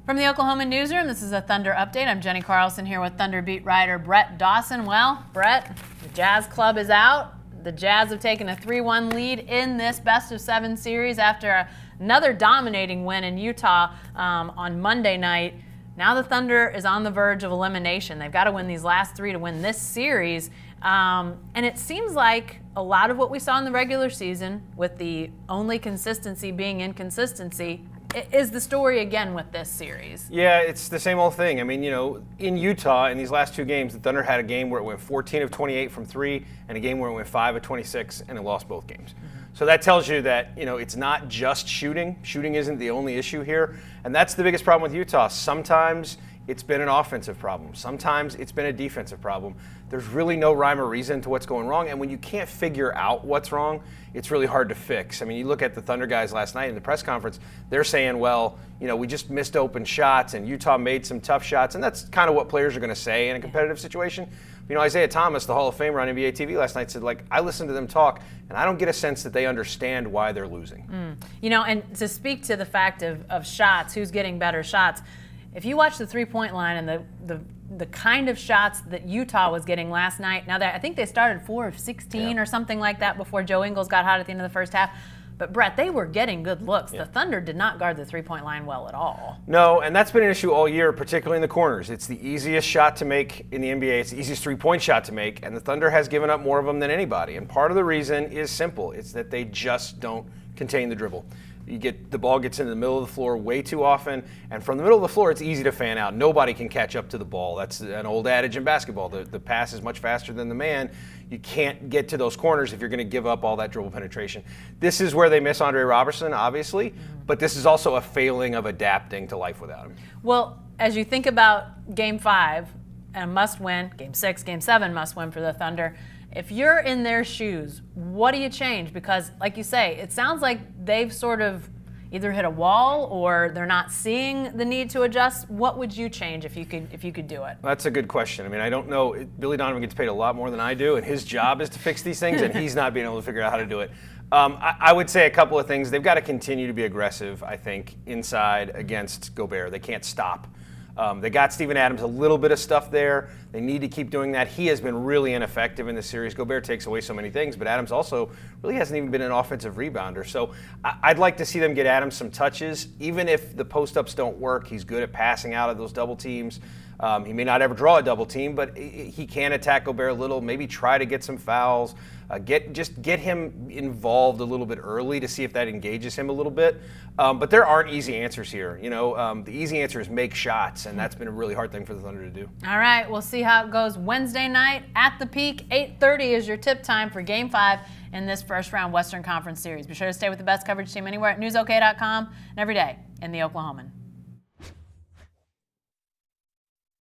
From the Oklahoman newsroom, this is a Thunder update. I'm Jenny Carlson here with Thunder beat writer Brett Dawson. Well, Brett, the Jazz club is out. The Jazz have taken a 3-1 lead in this best-of-7 series after another dominating win in Utah on Monday night. Now the Thunder is on the verge of elimination. They've got to win these last 3 to win this series. And it seems like a lot of what we saw in the regular season, with the only consistency being inconsistency, is the story again with this series. Yeah, it's the same old thing. I mean, you know, in Utah, in these last 2 games, the Thunder had a game where it went 14 of 28 from 3 and a game where it went 5 of 26 and it lost both games. So that tells you that, you know, it's not just shooting. Shooting isn't the only issue here. And that's the biggest problem with Utah. Sometimes it's been an offensive problem. Sometimes it's been a defensive problem. There's really no rhyme or reason to what's going wrong. And when you can't figure out what's wrong, it's really hard to fix. I mean, you look at the Thunder guys last night in the press conference, they're saying, well, you know, we just missed open shots and Utah made some tough shots. And that's kind of what players are going to say in a competitive situation. You know, Isaiah Thomas, the Hall of Famer on NBA TV last night, said, like, I listened to them talk, and I don't get a sense that they understand why they're losing. You know, and to speak to the fact of shots, who's getting better shots, if you watch the three-point line and the kind of shots that Utah was getting last night, now I think they started 4 of 16 or something like that before Joe Ingles got hot at the end of the first half. But, Brett, they were getting good looks. The Thunder did not guard the three-point line well at all. No, and that's been an issue all year, particularly in the corners. It's the easiest shot to make in the NBA. It's the easiest three-point shot to make, and the Thunder has given up more of them than anybody. And part of the reason is simple. It's that they just don't contain the dribble. The ball gets into the middle of the floor way too often, and from the middle of the floor, it's easy to fan out. Nobody can catch up to the ball. That's an old adage in basketball. The pass is much faster than the man. You can't get to those corners if you're going to give up all that dribble penetration. This is where they miss Andre Robertson, obviously, but this is also a failing of adapting to life without him. Well, as you think about Game 5, a must-win, Game 6, Game 7 must-win for the Thunder, if you're in their shoes, what do you change? Because, like you say, it sounds like they've sort of either hit a wall or they're not seeing the need to adjust. What would you change if you could do it? That's a good question. I mean, I don't know. Billy Donovan gets paid a lot more than I do, and his job is to fix these things, and he's not being able to figure out how to do it. I would say a couple of things. They've got to continue to be aggressive, I think, inside against Gobert. They can't stop. They got Steven Adams a little bit of stuff there. They need to keep doing that. He has been really ineffective in this series. Gobert takes away so many things, but Adams also really hasn't even been an offensive rebounder. So I'd like to see them get Adams some touches. Even if the post-ups don't work, he's good at passing out of those double teams. He may not ever draw a double team, but he can attack Gobert a little, maybe try to get some fouls, just get him involved a little bit early to see if that engages him a little bit. But there aren't easy answers here. You know, the easy answer is make shots, and that's been a really hard thing for the Thunder to do. All right, we'll see how it goes Wednesday night at the Peak. 8:30 is your tip time for Game 5 in this first-round Western Conference Series. Be sure to stay with the best coverage team anywhere at newsok.com and every day in the Oklahoman.